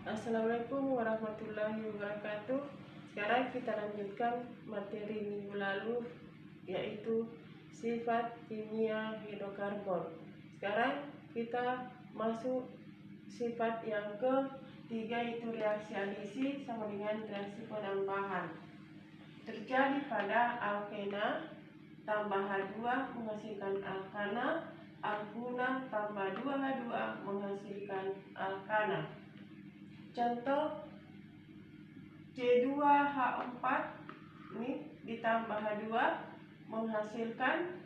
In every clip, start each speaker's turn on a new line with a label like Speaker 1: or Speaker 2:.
Speaker 1: Assalamualaikum warahmatullahi wabarakatuh. Sekarang kita lanjutkan materi minggu lalu, yaitu sifat kimia hidrokarbon. Sekarang kita masuk sifat yang ketiga, yaitu reaksi adisi sama dengan reaksi penambahan. Terjadi pada alkena tambah H2 menghasilkan alkana, alkuna tambah 2H2 menghasilkan alkana. Contoh C2H4 ini ditambah H2 menghasilkan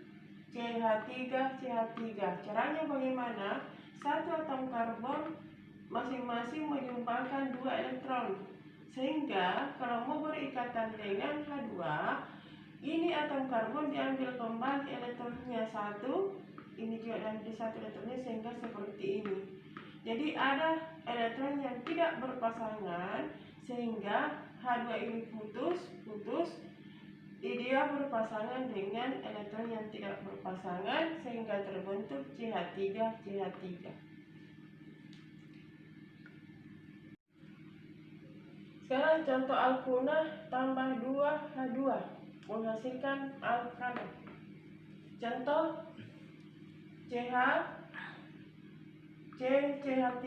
Speaker 1: CH3CH3. Caranya bagaimana? Satu atom karbon masing-masing menyumbangkan 2 elektron, sehingga kalau mau berikatan dengan H2, ini atom karbon diambil kembali elektronnya satu, ini juga diambil satu elektronnya, sehingga seperti ini. Jadi ada elektron yang tidak berpasangan, sehingga H2 ini putus, dia berpasangan dengan elektron yang tidak berpasangan, sehingga terbentuk CH3CH3. Sekarang contoh alkuna tambah 2H2 menghasilkan alkana. Contoh CH3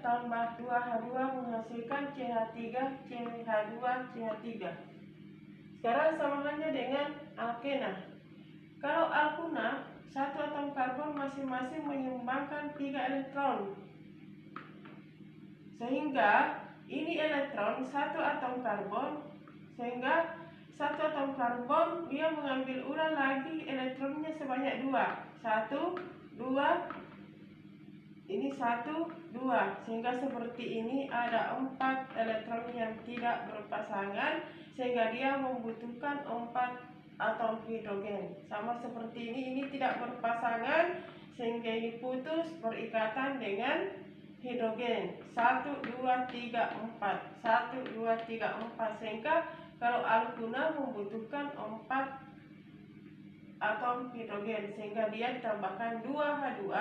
Speaker 1: tambah 2H2 menghasilkan CH3CH2CH3. Sekarang samaannya dengan alkena. Kalau alkuna, satu atom karbon masing-masing menyumbangkan 3 elektron, sehingga ini elektron satu atom karbon, sehingga satu atom karbon dia mengambil ulang lagi elektronnya sebanyak 2. 1, 2, ini 1, 2, sehingga seperti ini ada 4 elektron yang tidak berpasangan, sehingga dia membutuhkan 4 atom hidrogen. Sama seperti ini tidak berpasangan, sehingga ini putus berikatan dengan hidrogen. 1, 2, 3, 4, 1, 2, 3, 4, sehingga kalau alkuna membutuhkan 4 atom hidrogen, sehingga dia ditambahkan 2H2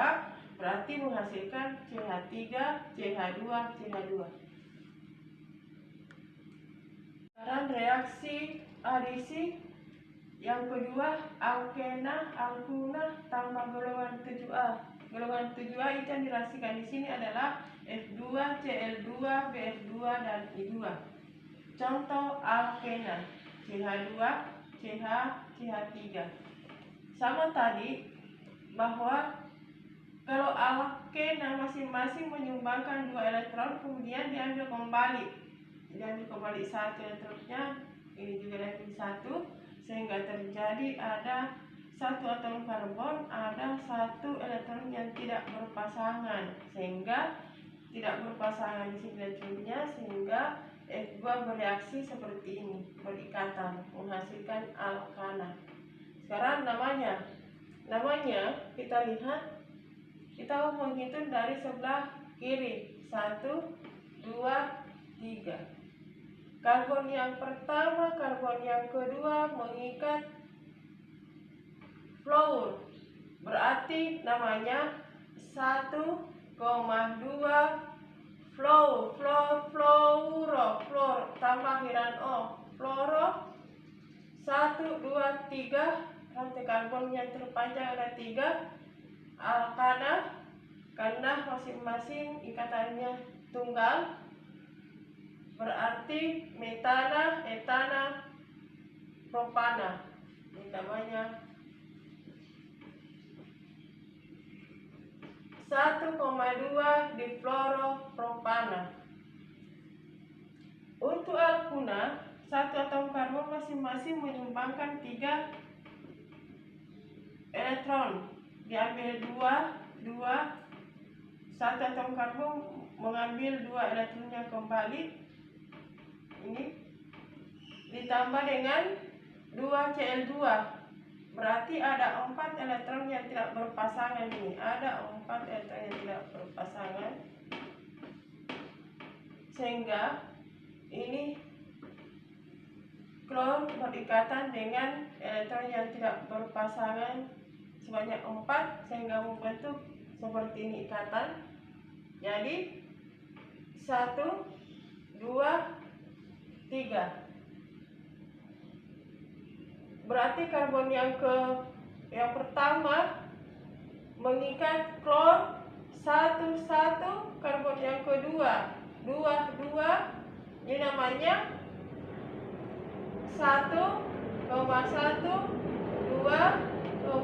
Speaker 1: berarti menghasilkan CH3CH2CH2. Sekarang reaksi adisi yang kedua, alkena alkuna tambah golongan 7A. Golongan 7A itu yang diracikan di sini adalah F2, Cl2, BF2 dan I2. Contoh alkena CH2, CH, CH3. Sama tadi bahwa kalau alkena masing-masing menyumbangkan 2 elektron, kemudian diambil kembali satu elektronnya, ini juga diambil satu, sehingga terjadi ada satu atom karbon, ada satu elektron yang tidak berpasangan, sehingga tidak berpasangan di sini elektronnya, sehingga F2 bereaksi seperti ini, berikatan menghasilkan alkana. Sekarang namanya kita lihat. Kita menghitung dari sebelah kiri. 1, 2, 3. Karbon yang pertama, karbon yang kedua mengikat fluor. Berarti namanya 1,2 fluoro tambah akhiran O. Fluoro 1, 2, 3. Rantai karbon yang terpanjang ada 3. Alkana, karena masing-masing ikatannya tunggal, berarti metana, etana, propana. Ini namanya 1,2 difluoropropana. Untuk alkuna, satu atom karbon masing-masing menyumbangkan 3 elektron. Diambil 2, satu atom karbon mengambil 2 elektronnya kembali, ini ditambah dengan 2Cl2, berarti ada 4 elektron yang tidak berpasangan. Ini ada 4 elektron yang tidak berpasangan, sehingga ini klor berikatan dengan elektron yang tidak berpasangan sebanyak 4, sehingga membentuk seperti ini ikatan. Jadi 1 2, 3. Berarti karbon yang pertama mengikat klor 1, 1, karbon yang kedua 2, 2. Ini namanya 1, 1, 2, 2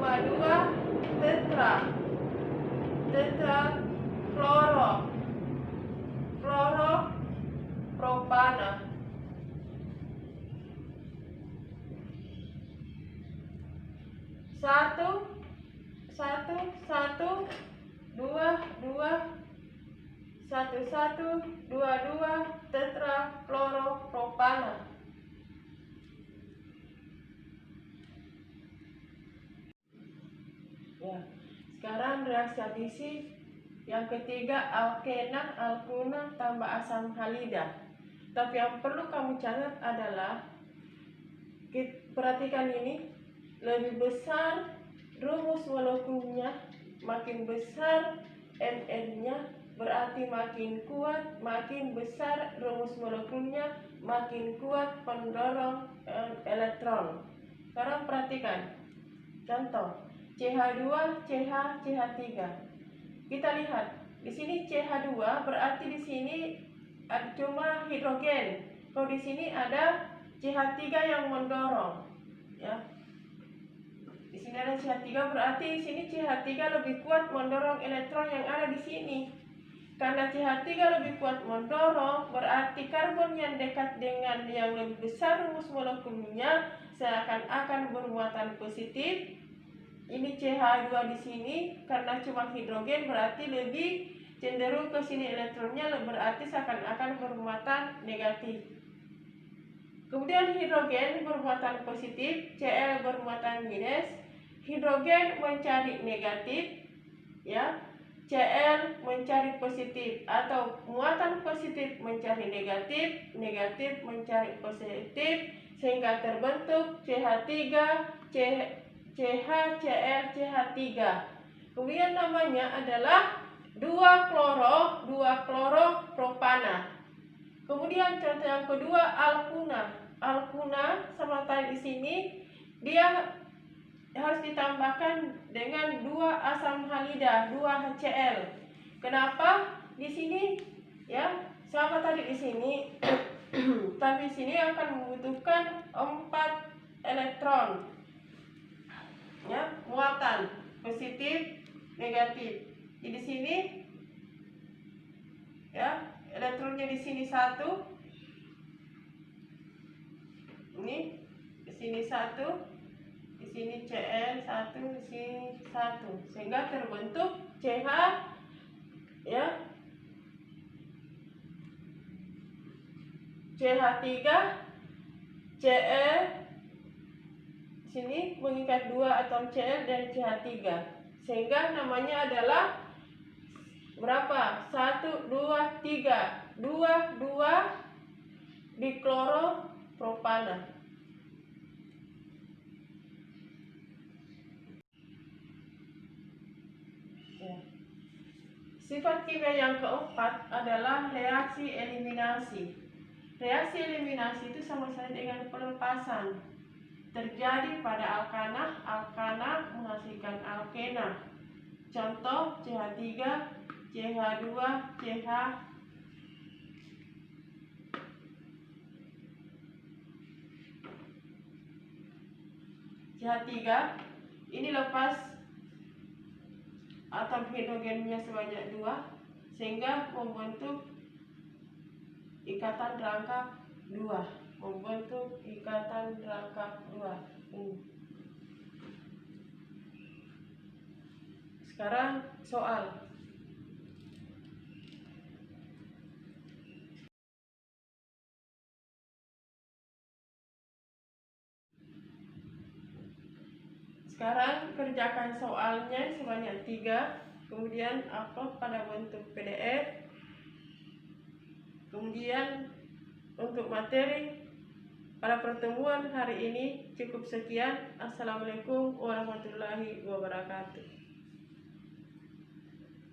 Speaker 1: tetra propana. 1, 1, 1, 2, 2, 1, 1, 2, 2 tetrafluoropropana. Ya, sekarang reaksi adisi yang ketiga, alkena, alkuna tambah asam halida. Tapi yang perlu kamu catat adalah, perhatikan ini, lebih besar rumus molekulnya, makin besar NN-nya, berarti makin kuat, makin besar rumus molekulnya, makin kuat pendorong elektron. Sekarang perhatikan contoh CH2, CH, CH3. Kita lihat di sini CH2 berarti di sini cuma hidrogen. Kalau di sini ada CH3 yang mendorong, ya. Di sini ada CH3 berarti di sini CH3 lebih kuat mendorong elektron yang ada di sini. Karena CH3 lebih kuat mendorong, berarti karbon yang dekat dengan yang lebih besar rumus molekulnya seakan-akan bermuatan positif. Ini CH2 di sini karena cuma hidrogen berarti lebih cenderung ke sini elektronnya, berarti seakan-akan bermuatan negatif. Kemudian hidrogen bermuatan positif, Cl bermuatan minus. Hidrogen mencari negatif, ya. Cl mencari positif, atau muatan positif mencari negatif, negatif mencari positif, sehingga terbentuk CH3, CH, Cl, CH3. Kemudian namanya adalah 2-kloro propana. Kemudian contoh yang kedua, alkuna. Alkuna sama tadi di sini dia harus ditambahkan dengan 2 asam halida, 2 HCl. Kenapa? Di sini ya, sama tadi di sini. Tapi di sini akan membutuhkan 4 elektron. Ya, muatan positif, negatif. Jadi di sini ya, elektronnya di sini 1. Ini di sini 1. Di sini Cl 1, di sini 1, sehingga terbentuk CH, ya, CH3, Cl, sini mengikat 2 atom Cl dan CH3, sehingga namanya adalah berapa? 1, 2, 3, 2 dikloropropana. Sifat kimia yang keempat adalah reaksi eliminasi. Reaksi eliminasi itu sama saja dengan pelepasan. Terjadi pada alkana, alkana menghasilkan alkena. Contoh CH3, CH2, CH. CH3 ini lepas atom hidrogennya sebanyak 2, sehingga membentuk ikatan rangkap 2. Membentuk ikatan rangkap 2. Sekarang soal. Sekarang kerjakan soalnya sebanyak 3, kemudian upload pada bentuk PDF. Kemudian untuk materi pada pertemuan hari ini cukup sekian. Assalamualaikum warahmatullahi wabarakatuh.